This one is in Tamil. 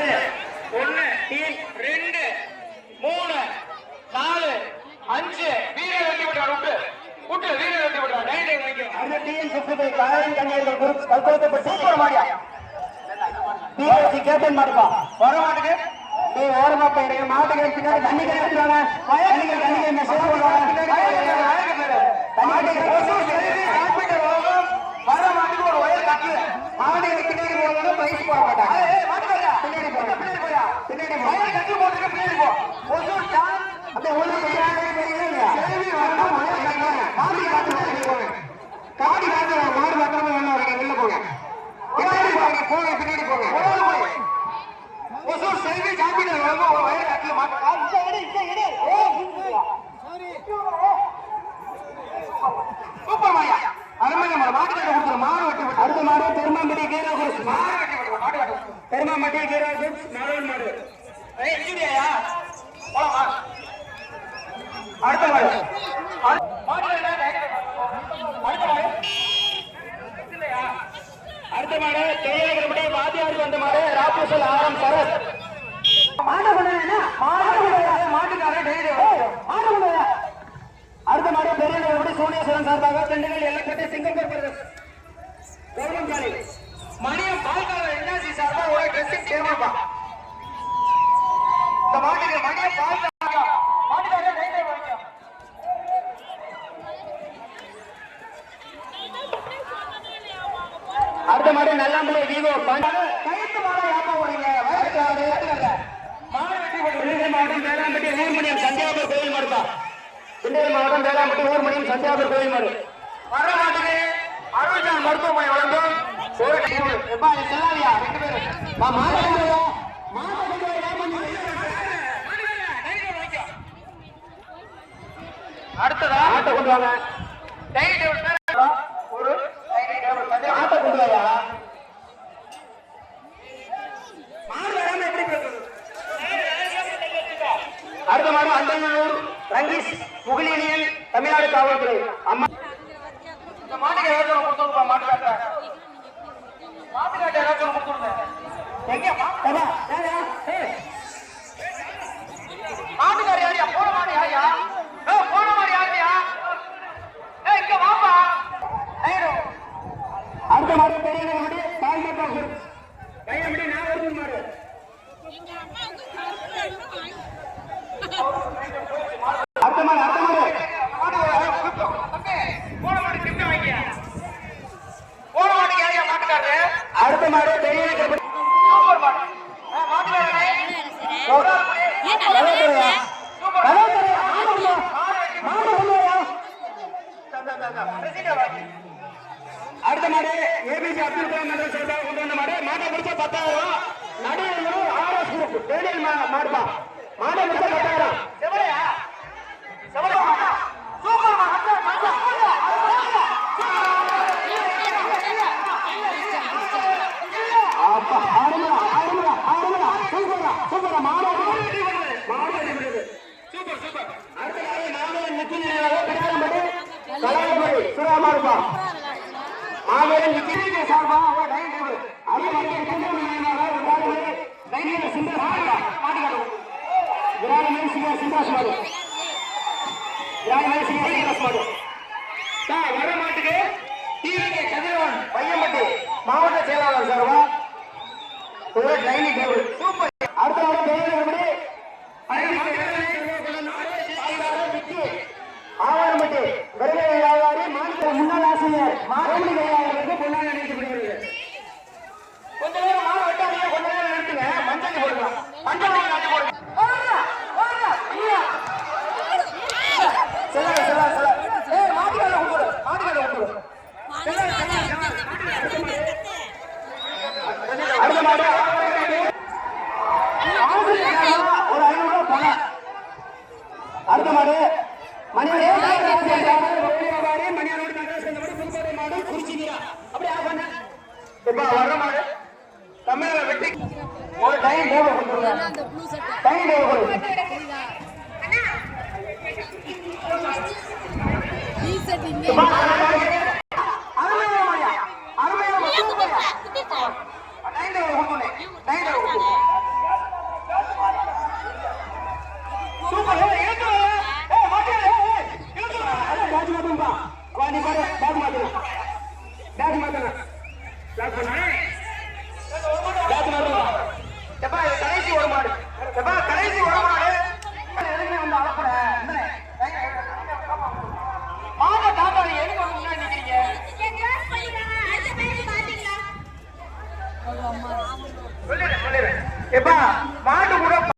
1 டீம் 2 3 4 5 வீரர் வெட்டி விட்டார். விட்டு வீரர் வெட்டி விட்டார். டைம் வைங்க. அந்த டீம் 65 காயன் கண்ணியர்கள் குரூப் கல்கத்தப்பட்டு சூப்பர் மாடியா டிஎஸ்சி கேப்டன் மாடுப்பா வர மாட்டுக்கு நீ ஓரமா போயிடுங்க. மாட்டுக்கு பின்னாடி தண்ணி கிடைக்கிறாங்க. தண்ணி மெசேஜ் பண்ணுவாங்க. வர மாட்டுக்கு ஒரு ஒயர் கட்டு மாடுகளுக்கு பின்னாடி போகணும். பைஸ் போட மாட்டாங்க. பின்னாடி போயா பின்னாடி ஒயர் கட்டு போட்டுக்க பின்னாடி போ. அப்படியே உள்ள காடி காட்டு மாடு மாத்திரமே வேணும். உள்ள போங்க பின்னாடி போங்க. போங்க பின்னாடி போங்க. ஒசூர் செல்வி சாப்பிட்டு வயர் கட்டில சூப்பர் மாயா அருமையா மாடு கட்ட கொடுத்துரு. மாடு வெட்டி விட்டு அடுத்த மாடு பெருமாம்பட்டி கீரா குரூப் மாடு வெட்டி விட்டு மாடு கட்ட பெருமாம்பட்டி கீரா குரூப் நாலு மாடு இல்லையா போலாமா? அடுத்த மாடு அடுத்த மாடு தெய்வப்படி வாத்தியாருக்கு வந்த மாடு ராபூசல் ஆரம் சரத் அடுத்த மாடு பெரிய சோனியேஸ்வரன் சார்பாக திண்டுக்கல் எல்லப்பட்டி சிங்கப்பூர் பிரதேச கௌரவம் காலை மணியம் பால்கால என்ஆர்சி சார்பா ஒரு ட்ரெஸ்ஸிங் தேவைப்பா. இந்த மாட்டுக்கு மணியம் பால்கால மாட்டுக்காக டைம் வைக்கும். அடுத்த மாடு நல்லாம்பளை வீவோ கைத்து மாடு யாப்பா போறீங்க. மாடு வெட்டி போட்டு மாவட்டம் வேளாம்பட்டி ஊர்மணியம் சந்தியாபுர் கோயில் மாடுப்பா. திண்டுக்கல் மாவட்டம் வேளாம்பட்டி ஊர்மணியம் சந்தியாபுர் கோயில் மாடு வர மாட்டுக்கு அருள்ஜான் மருத்துவமனை வழங்கும் செல்லாதியா 2 பேரும் அடுத்ததா ஆட்டை கொண்டு வாங்க. ஒரு ஆட்டை கொண்டு வாயா. அடுத்த மாடு அந்தனூர் ரங்கீஸ் முகிலியன் தமிழ்நாடு காவல்துறை அம்மா. இந்த மாட்டுக்கு ஏதாச்சும் கொடுத்துருப்பா. மாட்டுக்காட்ட ஏதாச்சும் கொடுத்துருங்க. மாட்டுக்காரி யாரியா? போன மாடு யாரியா? போன மாடு யாரியா? இங்க வாப்பா. அடுத்த மாடு பெரிய மாடு பால்மட்டா பையன் நான் ஒரு மாடு அடுத்த மாடு போன மாடு கிட்ட வைங்க. போன மாடு யாரியா? மாட்டுக்காரு. அடுத்த மாடு பெரிய சூப்பர் மாடு மாட்டுக்காரனே அடுத்த மாடு ஏபிசி அப்துல் கலாம் மன்றம் சார்பாக கொண்டு வந்த மாடு. மாட்டை முடிச்ச 10,000. நடுவில் ஆர்எஸ் குரூப் தேனியல் மாடுப்பா. மாட்டை முடிச்ச 10,000. வர மாட்டுக்கு பையன்பட்டி மாவட்ட செயலாளர் சார்பா ஒரு டைனிங் டேபிள் சூப்பர். அடுத்த ஆவாரம்பட்டி வருகை வியாபாரி மாநில முன்னாள் ஆசிரியர் மாதமணி கையாளருக்கு பொன்னாக நினைக்கப்படுகிறது. கொஞ்ச நேரம் மாடு வெட்டாதீங்க. கொஞ்ச நேரம் நிறுத்துங்க. மஞ்சள் போடுங்க. மஞ்சள் போடுங்க. மாட்டுக்கால கொடுத்துரு. அடுத்த மாடு ஒரு 500 ரூபாய் போன. அடுத்த மாடு மணியாரோடு புதுக்கோட்டை மாடு குறிச்சிக்கிறா. அப்படி ஆகணும். இப்ப வர்ற மாடு தமிழக வெட்டி ஒரு டைம் டேபிள் கொடுத்துருங்க. டைம் டேபிள் கொடுங்க. அருமையா வாடி பாரு பேக் மாத்தணும் லாக் பண்ணா